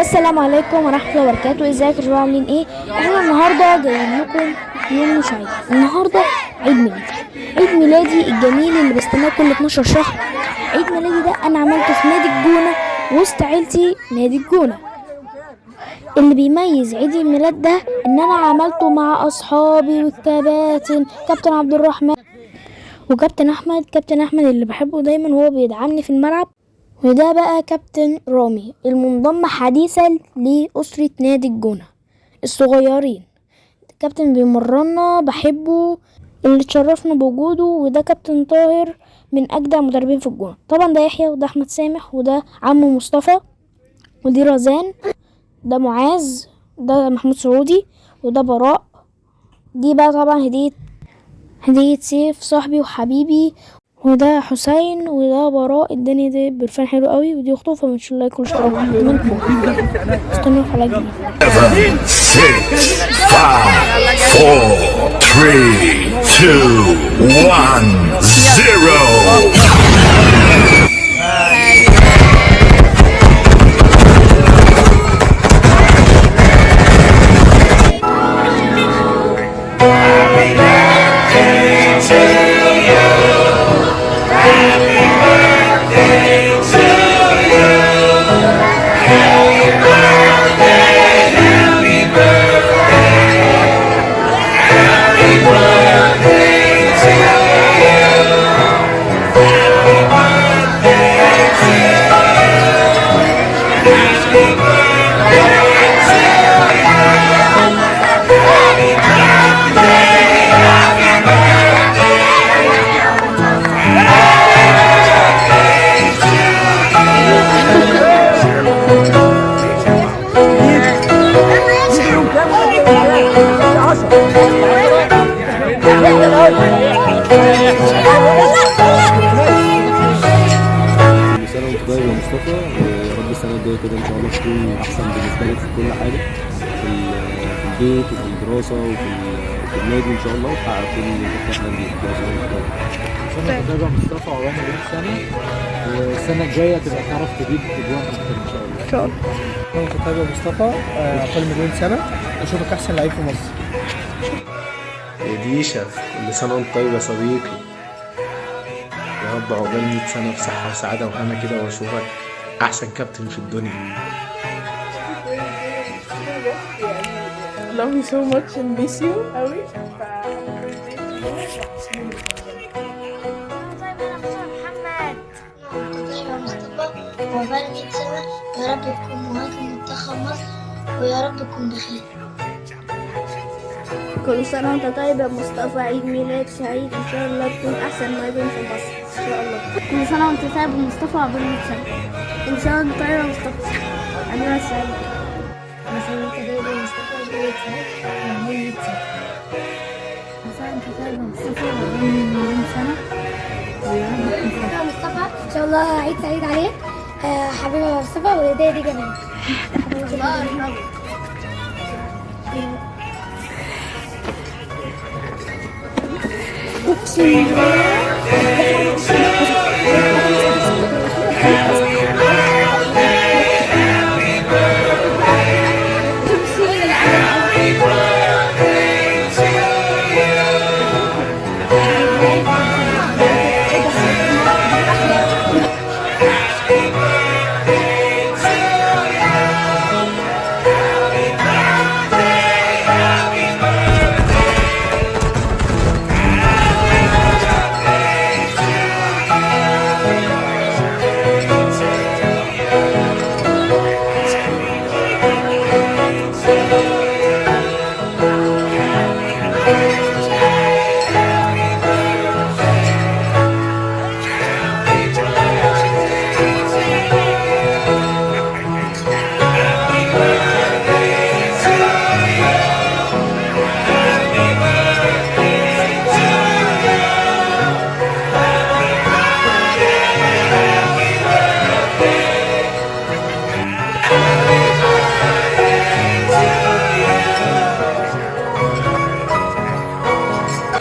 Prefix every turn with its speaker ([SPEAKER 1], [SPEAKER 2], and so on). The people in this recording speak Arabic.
[SPEAKER 1] السلام عليكم ورحمة الله وبركاته. ازيكم يا جماعة، عاملين ايه؟ احنا النهاردة جايين لكم يوم مش عيد. النهاردة عيد ميلادي الجميل اللي بستناه كل 12 شهر. عيد ميلادي ده انا عملته في نادي الجونة وسط عيلتي، نادي الجونة. اللي بيميز عيد الميلاد ده ان انا عملته مع اصحابي والكباتن، كابتن عبد الرحمن وكابتن احمد. كابتن احمد اللي بحبه دايما، هو بيدعمني في الملعب. وده بقى كابتن رامي المنضم حديثا لأسرة نادي الجونة الصغيرين. كابتن بيمرنا، بحبه، اللي تشرفنا بوجوده. وده كابتن طاهر من أجدع مدربين في الجونة. طبعا ده يحيى، وده أحمد سامح، وده عم مصطفى، ودي رزان، ده معاذ، ده محمود سعودي، وده براء. دي بقى طبعا هدية سيف صاحبي وحبيبي، وده حسين، وده براء. الدنيا دي برفان حلو قوي، ودي اخته. فما شاء الله كل شهر منكم استنوا في حلقة جديدة.
[SPEAKER 2] 7 6 5 4 3 2 1 0.
[SPEAKER 3] طيب يا مصطفى، ويا رب السنة الجاية كده إن شاء الله تكون أحسن بالنسبة لك في كل حاجة، في البيت وفي الدراسة وفي النادي إن شاء الله، وتحقق كل اللي أنت بتحلم بيه.
[SPEAKER 4] سنة طيبة مصطفى، وأنا 100 سنة، والسنة الجاية تبقى تعرف تجيب أجوان أكتر إن شاء الله.
[SPEAKER 1] ان شاء الله.
[SPEAKER 4] سنة طيبة مصطفى، عقبال مليون سنة، أشوفك أحسن لعيب في مصر.
[SPEAKER 5] وديشة، كل سنة وأنت طيب يا صديقي. يا رب عقبال 100 سنة بصحة وسعادة وهنا كده، وأشوفك أحسن كابتن في الدنيا.
[SPEAKER 6] love you so much and miss you قوي.
[SPEAKER 7] عقبال 100 سنة، يا رب تكون مهاجم منتخب مصر، ويا رب تكون بخير.
[SPEAKER 1] كل سنة وانت طيب يا مصطفى، عيد ميلاد سعيد. ان شاء الله تكون احسن مهاجم في مصر ان شاء الله. كل سنة وانت طيب يا مصطفى، عقبال 100 سنة. كل سنة وانت طيب يا مصطفى، عيد ميلاد سعيد.
[SPEAKER 7] كل سنة وانت طيب يا مصطفى، عيد ميلاد سعيد، عقبال 100 سنة.
[SPEAKER 1] كل سنة وانت طيب يا مصطفى، عقبال 100 سنة. ويا رب تكون بخير.
[SPEAKER 7] يا مصطفى، إن شاء الله عيد سعيد عليك حبيبي يا مصطفى، والهدية دي جميلة.
[SPEAKER 1] اقسم بالله